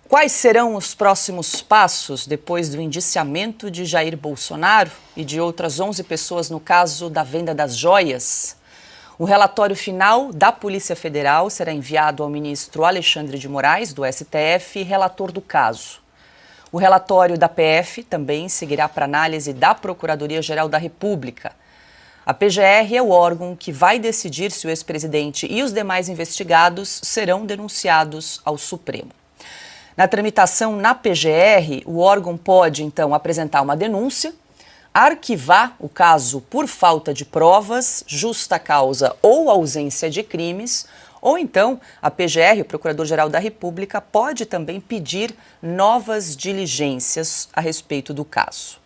Quais serão os próximos passos depois do indiciamento de Jair Bolsonaro e de outras 11 pessoas no caso da venda das joias? O relatório final da Polícia Federal será enviado ao ministro Alexandre de Moraes, do STF, relator do caso. O relatório da PF também seguirá para análise da Procuradoria-Geral da República. A PGR é o órgão que vai decidir se o ex-presidente e os demais investigados serão denunciados ao Supremo. Na tramitação na PGR, o órgão pode, então, apresentar uma denúncia, arquivar o caso por falta de provas, justa causa ou ausência de crimes, ou então a PGR, o Procurador-Geral da República, pode também pedir novas diligências a respeito do caso.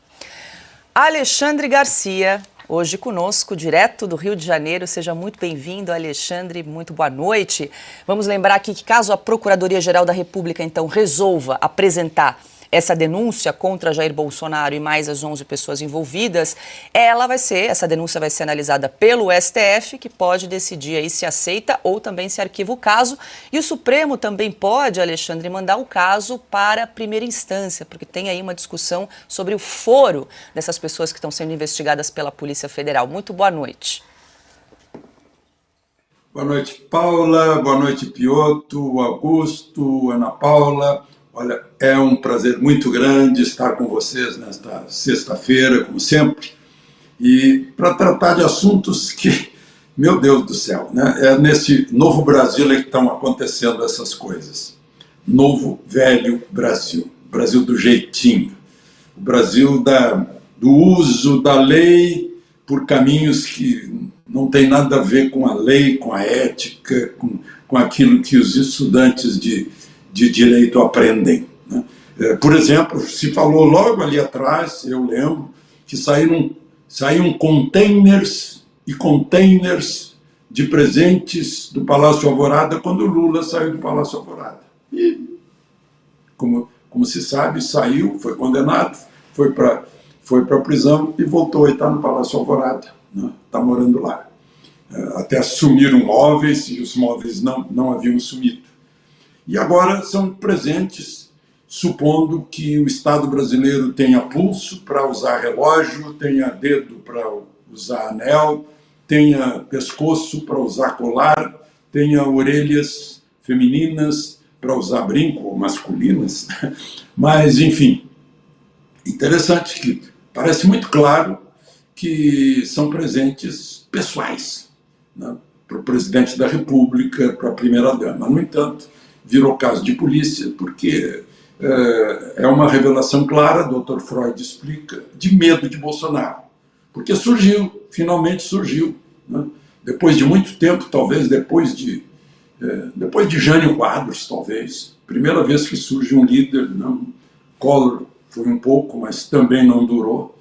Alexandre Garcia, hoje conosco, direto do Rio de Janeiro. Seja muito bem-vindo, Alexandre, muito boa noite. Vamos lembrar aqui que caso a Procuradoria-Geral da República, então, resolva apresentar essa denúncia contra Jair Bolsonaro e mais as 11 pessoas envolvidas, essa denúncia vai ser analisada pelo STF, que pode decidir aí se aceita ou também se arquiva o caso. E o Supremo também pode, Alexandre, mandar o caso para a primeira instância, porque tem aí uma discussão sobre o foro dessas pessoas que estão sendo investigadas pela Polícia Federal. Muito boa noite. Boa noite, Paula. Boa noite, Piotr, Augusto, Ana Paula. Olha, é um prazer muito grande estar com vocês nesta sexta-feira, como sempre, e para tratar de assuntos que, meu Deus do céu, né? É nesse novo Brasil que estão acontecendo essas coisas. Novo, velho Brasil. Brasil do jeitinho. O Brasil do uso da lei por caminhos que não tem nada a ver com a lei, com a ética, com aquilo que os estudantes de direito aprendem, né? Por exemplo, se falou logo ali atrás, eu lembro, que saíram containers e containers de presentes do Palácio Alvorada quando o Lula saiu do Palácio Alvorada. E, como se sabe, saiu, foi condenado, foi para a prisão e voltou a estar no Palácio Alvorada, né? Está morando lá. Até sumiram móveis e os móveis não haviam sumido. E agora são presentes, supondo que o Estado brasileiro tenha pulso para usar relógio, tenha dedo para usar anel, tenha pescoço para usar colar, tenha orelhas femininas para usar brinco, ou masculinas. Mas, enfim, interessante que parece muito claro que são presentes pessoais, né, para o presidente da República, para a primeira-dama. No entanto, virou caso de polícia, porque é uma revelação clara, Dr. Freud explica, de medo de Bolsonaro. Porque finalmente surgiu, né? Depois de muito tempo, talvez depois de Jânio Quadros, talvez, primeira vez que surge um líder, não, Collor foi um pouco, mas também não durou,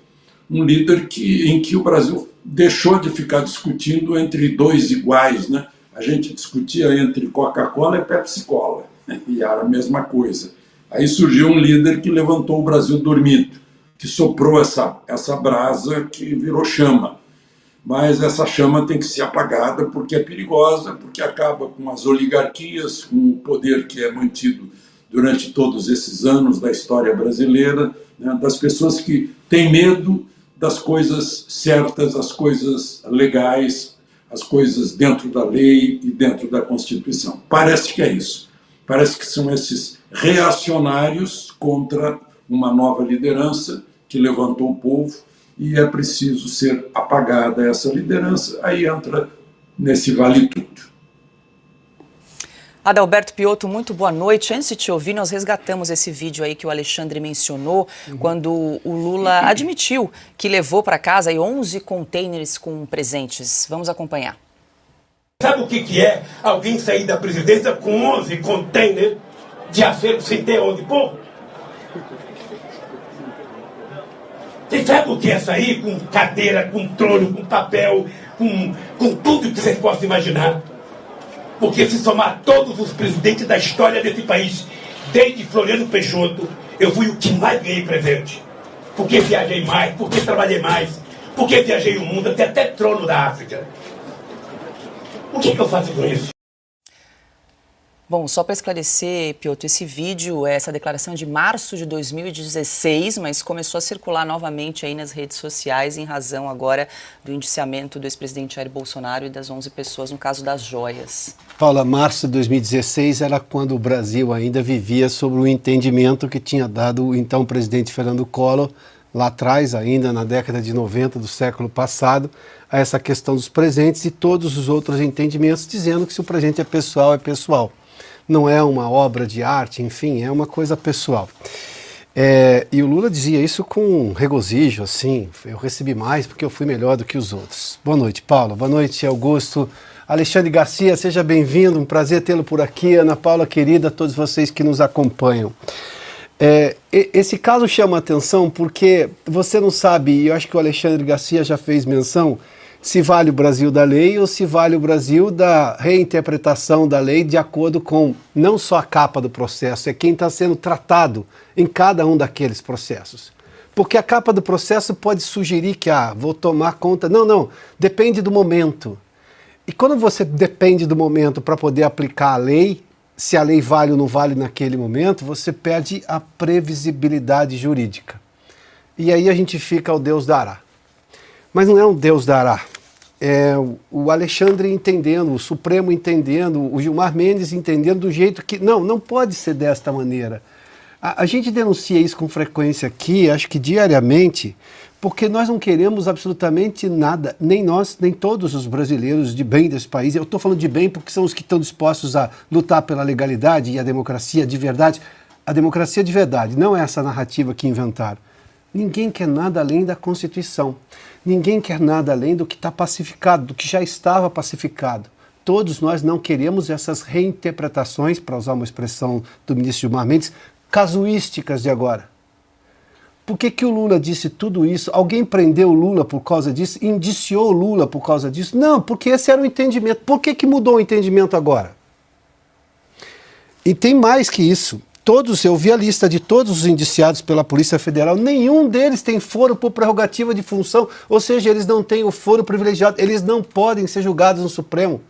um líder em que o Brasil deixou de ficar discutindo entre dois iguais, né? A gente discutia entre Coca-Cola e Pepsi-Cola, e era a mesma coisa. Aí surgiu um líder que levantou o Brasil dormido, que soprou essa brasa que virou chama. Mas essa chama tem que ser apagada porque é perigosa, porque acaba com as oligarquias, com o poder que é mantido durante todos esses anos da história brasileira, né, das pessoas que têm medo das coisas certas, as coisas legais, as coisas dentro da lei e dentro da Constituição. Parece que é isso. Parece que são esses reacionários contra uma nova liderança que levantou o povo e é preciso ser apagada essa liderança. Aí entra nesse vale tudo. Adalberto Piotr, muito boa noite. Antes de te ouvir, nós resgatamos esse vídeo aí que o Alexandre mencionou, quando o Lula admitiu que levou para casa aí 11 containers com presentes. Vamos acompanhar. Sabe o que é alguém sair da presidência com 11 containers de acervo sem ter onde pôr? Você sabe o que é sair com cadeira, com trono, com papel, com tudo que vocês possam imaginar? Porque se somar todos os presidentes da história desse país, desde Floriano Peixoto, eu fui o que mais ganhei presente. Porque viajei mais, porque trabalhei mais, porque viajei o mundo, até trono da África. O que eu faço com isso? Bom, só para esclarecer, Piotr, esse vídeo, essa declaração é de março de 2016, mas começou a circular novamente aí nas redes sociais em razão agora do indiciamento do ex-presidente Jair Bolsonaro e das 11 pessoas no caso das joias. Paula, março de 2016 era quando o Brasil ainda vivia sobre o entendimento que tinha dado o então presidente Fernando Collor, lá atrás, ainda na década de 90 do século passado, a essa questão dos presentes e todos os outros entendimentos, dizendo que se o presente é pessoal, é pessoal. Não é uma obra de arte, enfim, é uma coisa pessoal. E o Lula dizia isso com regozijo, assim, eu recebi mais porque eu fui melhor do que os outros. Boa noite, Paula. Boa noite, Augusto. Alexandre Garcia, seja bem-vindo, um prazer tê-lo por aqui. Ana Paula, querida, todos vocês que nos acompanham. Esse caso chama a atenção porque você não sabe, e eu acho que o Alexandre Garcia já fez menção, se vale o Brasil da lei ou se vale o Brasil da reinterpretação da lei de acordo com não só a capa do processo, é quem está sendo tratado em cada um daqueles processos. Porque a capa do processo pode sugerir que, vou tomar conta. Não, depende do momento. E quando você depende do momento para poder aplicar a lei, se a lei vale ou não vale naquele momento, você perde a previsibilidade jurídica. E aí a gente fica ao Deus dará. Mas não é um Deus dará. É o Alexandre entendendo, o Supremo entendendo, o Gilmar Mendes entendendo do jeito que... Não pode ser desta maneira. A gente denuncia isso com frequência aqui, acho que diariamente, porque nós não queremos absolutamente nada, nem nós, nem todos os brasileiros de bem desse país. Eu estou falando de bem porque são os que estão dispostos a lutar pela legalidade e a democracia de verdade. A democracia de verdade, não é essa narrativa que inventaram. Ninguém quer nada além da Constituição. Ninguém quer nada além do que está pacificado, do que já estava pacificado. Todos nós não queremos essas reinterpretações, para usar uma expressão do ministro Gilmar Mendes, casuísticas de agora. Por que o Lula disse tudo isso? Alguém prendeu o Lula por causa disso? Indiciou o Lula por causa disso? Não, porque esse era o entendimento. Por que mudou o entendimento agora? E tem mais que isso. Eu vi a lista de todos os indiciados pela Polícia Federal, nenhum deles tem foro por prerrogativa de função, ou seja, eles não têm o foro privilegiado, eles não podem ser julgados no Supremo.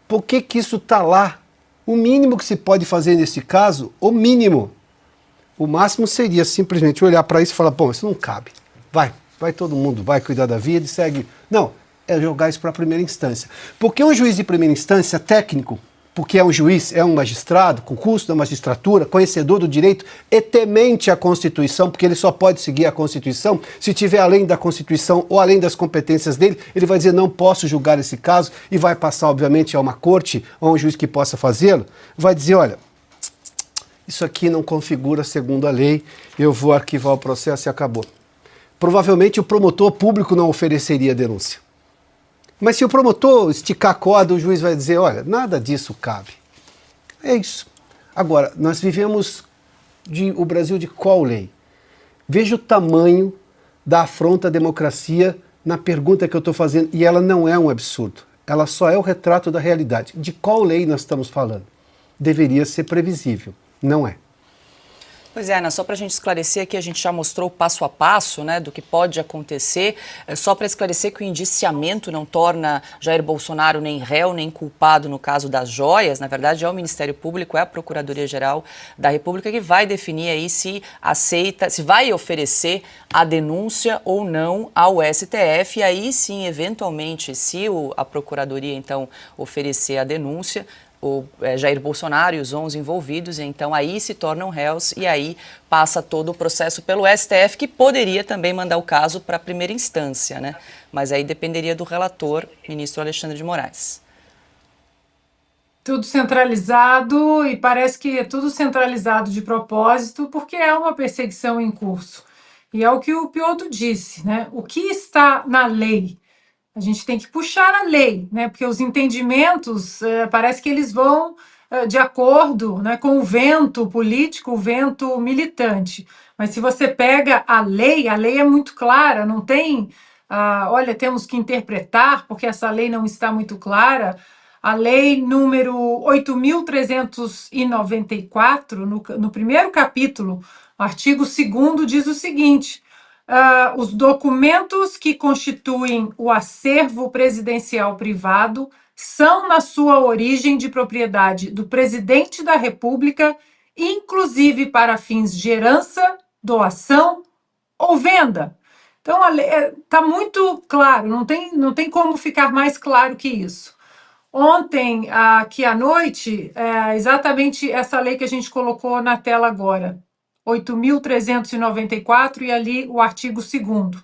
Por que isso está lá? O mínimo que se pode fazer nesse caso, o máximo seria simplesmente olhar para isso e falar, bom, isso não cabe, vai todo mundo, vai cuidar da vida e segue. Não, é jogar isso para a primeira instância. Porque um juiz de primeira instância técnico, porque é um juiz, é um magistrado, com curso da magistratura, conhecedor do direito e temente à Constituição, porque ele só pode seguir a Constituição se tiver além da Constituição ou além das competências dele, ele vai dizer não posso julgar esse caso e vai passar, obviamente, a uma corte ou a um juiz que possa fazê-lo, vai dizer, olha, isso aqui não configura segundo a lei, eu vou arquivar o processo e acabou. Provavelmente o promotor público não ofereceria a denúncia. Mas se o promotor esticar a corda, o juiz vai dizer, olha, nada disso cabe. É isso. Agora, nós vivemos o Brasil de qual lei? Veja o tamanho da afronta à democracia na pergunta que eu estou fazendo, e ela não é um absurdo. Ela só é o retrato da realidade. De qual lei nós estamos falando? Deveria ser previsível. Não é. Pois é, Ana, só para a gente esclarecer aqui, a gente já mostrou o passo a passo, né, do que pode acontecer, só para esclarecer que o indiciamento não torna Jair Bolsonaro nem réu, nem culpado no caso das joias, na verdade é o Ministério Público, é a Procuradoria-Geral da República que vai definir aí se aceita, se vai oferecer a denúncia ou não ao STF, e aí sim, eventualmente, se a Procuradoria então oferecer a denúncia, o Jair Bolsonaro e os 11 envolvidos, então aí se tornam réus e aí passa todo o processo pelo STF, que poderia também mandar o caso para a primeira instância, né? Mas aí dependeria do relator, ministro Alexandre de Moraes. Tudo centralizado, e parece que é tudo centralizado de propósito, porque é uma perseguição em curso. E é o que o Piotr disse, né? O que está na lei? A gente tem que puxar a lei, né? Porque os entendimentos parece que eles vão de acordo, né, com o vento político, o vento militante. Mas se você pega a lei é muito clara, não tem, olha, temos que interpretar porque essa lei não está muito clara. A lei número 8.394, no primeiro capítulo, o artigo 2º diz o seguinte: os documentos que constituem o acervo presidencial privado são, na sua origem, de propriedade do presidente da República, inclusive para fins de herança, doação ou venda. Então, está muito claro, não tem como ficar mais claro que isso. Ontem, aqui à noite, exatamente essa lei que a gente colocou na tela agora, 8.394, e ali o artigo 2º.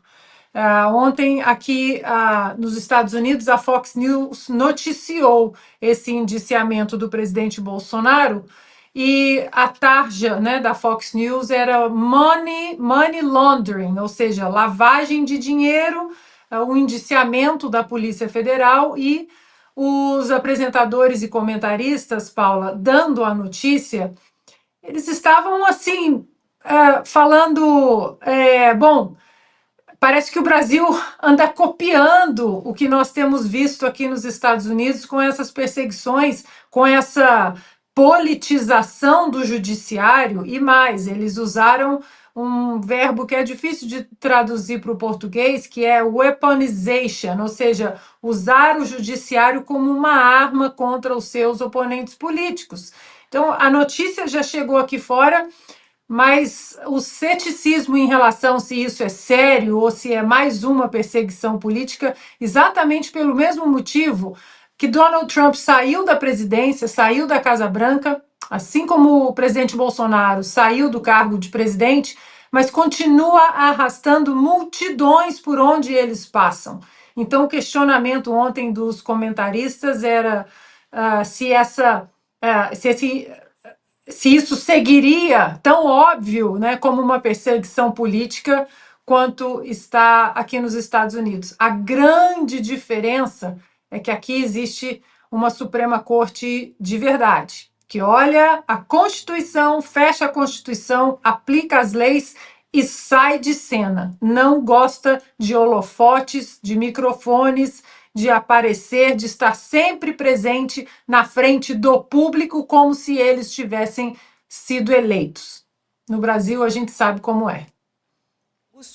Ontem, aqui nos Estados Unidos, a Fox News noticiou esse indiciamento do presidente Bolsonaro, e a tarja, né, da Fox News era money laundering, ou seja, lavagem de dinheiro, o indiciamento da Polícia Federal, e os apresentadores e comentaristas, Paula, dando a notícia, eles estavam assim, falando, bom, parece que o Brasil anda copiando o que nós temos visto aqui nos Estados Unidos, com essas perseguições, com essa politização do judiciário, e mais, eles usaram um verbo que é difícil de traduzir para o português, que é weaponization, ou seja, usar o judiciário como uma arma contra os seus oponentes políticos. Então, a notícia já chegou aqui fora, mas o ceticismo em relação se isso é sério ou se é mais uma perseguição política, exatamente pelo mesmo motivo que Donald Trump saiu da presidência, saiu da Casa Branca, assim como o presidente Bolsonaro saiu do cargo de presidente, mas continua arrastando multidões por onde eles passam. Então, o questionamento ontem dos comentaristas era se isso seguiria tão óbvio, né, como uma perseguição política quanto está aqui nos Estados Unidos. A grande diferença é que aqui existe uma Suprema Corte de verdade, que olha a Constituição, fecha a Constituição, aplica as leis e sai de cena. Não gosta de holofotes, de microfones, de aparecer, de estar sempre presente na frente do público, como se eles tivessem sido eleitos. No Brasil, a gente sabe como é.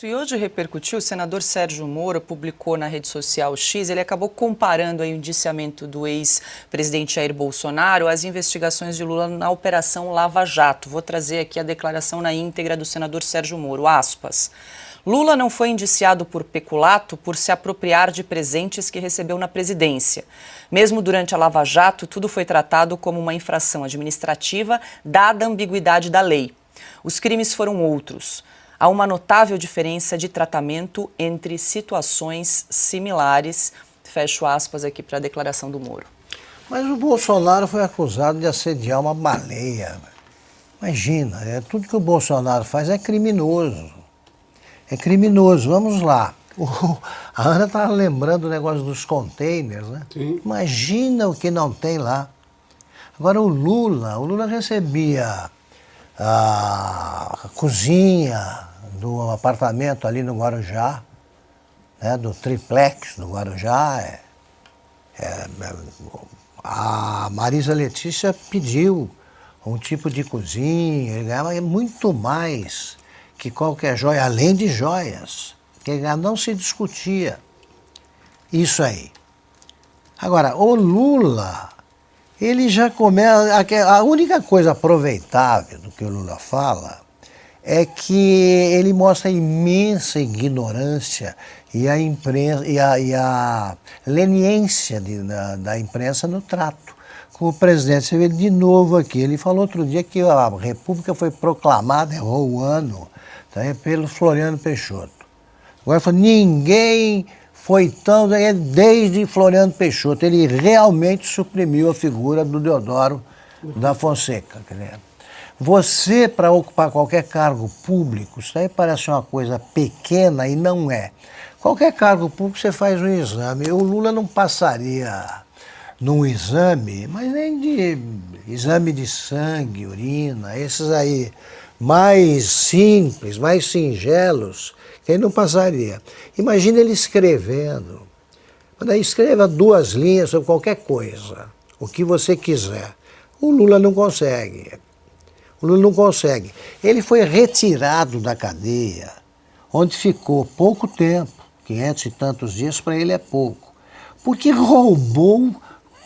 E hoje repercutiu, o senador Sérgio Moro publicou na rede social X, ele acabou comparando aí o indiciamento do ex-presidente Jair Bolsonaro às investigações de Lula na Operação Lava Jato. Vou trazer aqui a declaração na íntegra do senador Sérgio Moro, aspas. Lula não foi indiciado por peculato por se apropriar de presentes que recebeu na presidência. Mesmo durante a Lava Jato, tudo foi tratado como uma infração administrativa, dada a ambiguidade da lei. Os crimes foram outros. Há uma notável diferença de tratamento entre situações similares. Fecho aspas aqui para a declaração do Moro. Mas o Bolsonaro foi acusado de assediar uma baleia. Imagina, tudo que o Bolsonaro faz é criminoso. É criminoso, vamos lá. A Ana estava lembrando o negócio dos containers, né? Sim. Imagina o que não tem lá. Agora o Lula recebia a cozinha do apartamento ali no Guarujá, né, do triplex do Guarujá. A Marisa Letícia pediu um tipo de cozinha, ele ganhava muito mais que qualquer joia, além de joias, que não se discutia isso aí. Agora, o Lula, ele já começa... A única coisa aproveitável do que o Lula fala é que ele mostra a imensa ignorância e a leniência da imprensa no trato com o presidente. Você vê de novo aqui, ele falou outro dia que a República foi proclamada, errou o ano, tá, pelo Floriano Peixoto. Agora ele falou, ninguém foi tão... Desde Floriano Peixoto, ele realmente suprimiu a figura do Deodoro da Fonseca. Você, para ocupar qualquer cargo público, isso aí parece uma coisa pequena e não é. Qualquer cargo público você faz um exame. O Lula não passaria num exame, mas nem de exame de sangue, urina, esses aí mais simples, mais singelos, que ele não passaria. Imagina ele escrevendo. Daí escreva 2 linhas sobre qualquer coisa, o que você quiser. O Lula não consegue. O Lula não consegue. Ele foi retirado da cadeia, onde ficou pouco tempo, 500 e tantos dias, para ele é pouco, porque roubou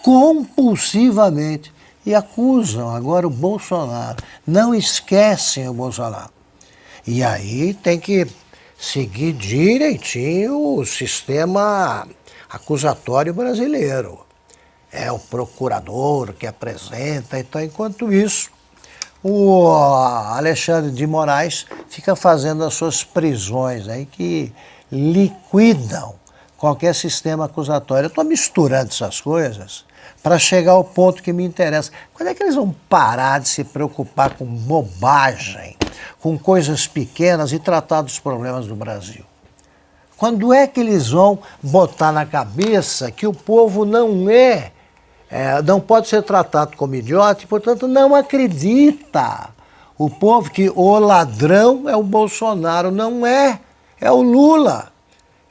compulsivamente e acusam agora o Bolsonaro. Não esquecem o Bolsonaro. E aí tem que seguir direitinho o sistema acusatório brasileiro. É o procurador que apresenta. Então, enquanto isso, o Alexandre de Moraes fica fazendo as suas prisões aí que liquidam qualquer sistema acusatório. Eu estou misturando essas coisas para chegar ao ponto que me interessa. Quando é que eles vão parar de se preocupar com bobagem, com coisas pequenas e tratar dos problemas do Brasil? Quando é que eles vão botar na cabeça que o povo não pode ser tratado como idiota e, portanto, não acredita? O povo que o ladrão é o Bolsonaro, não é, é o Lula.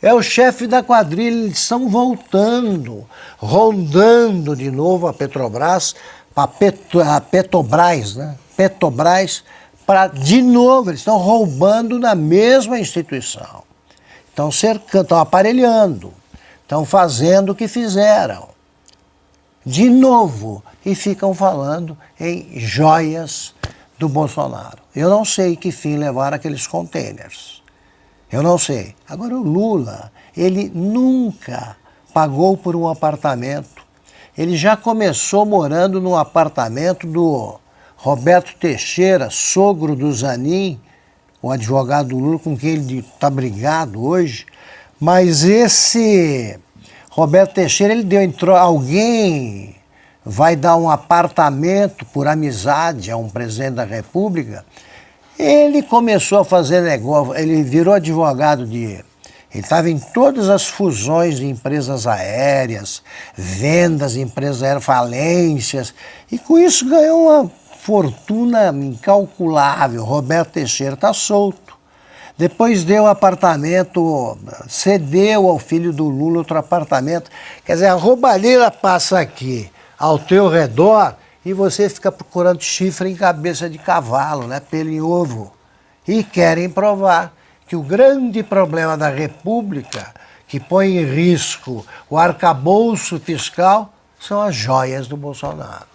É o chefe da quadrilha, eles estão voltando, rondando de novo a Petrobras, a Petrobras, né? Petrobras, de novo, eles estão roubando na mesma instituição. Estão cercando, estão aparelhando, estão fazendo o que fizeram. De novo, e ficam falando em joias do Bolsonaro. Eu não sei que fim levaram aqueles containers. Eu não sei. Agora, o Lula, ele nunca pagou por um apartamento. Ele já começou morando num apartamento do Roberto Teixeira, sogro do Zanin, o advogado do Lula, com quem ele está brigado hoje. Mas esse Roberto Teixeira, alguém vai dar um apartamento por amizade a um presidente da República. Ele começou a fazer negócio, ele virou advogado ele estava em todas as fusões de empresas aéreas, vendas de empresas aéreas, falências, e com isso ganhou uma fortuna incalculável. Roberto Teixeira está solto. Depois deu apartamento, cedeu ao filho do Lula outro apartamento. Quer dizer, a roubalheira passa aqui ao teu redor e você fica procurando chifre em cabeça de cavalo, né? Pelo em ovo. E querem provar que o grande problema da República, que põe em risco o arcabouço fiscal, são as joias do Bolsonaro.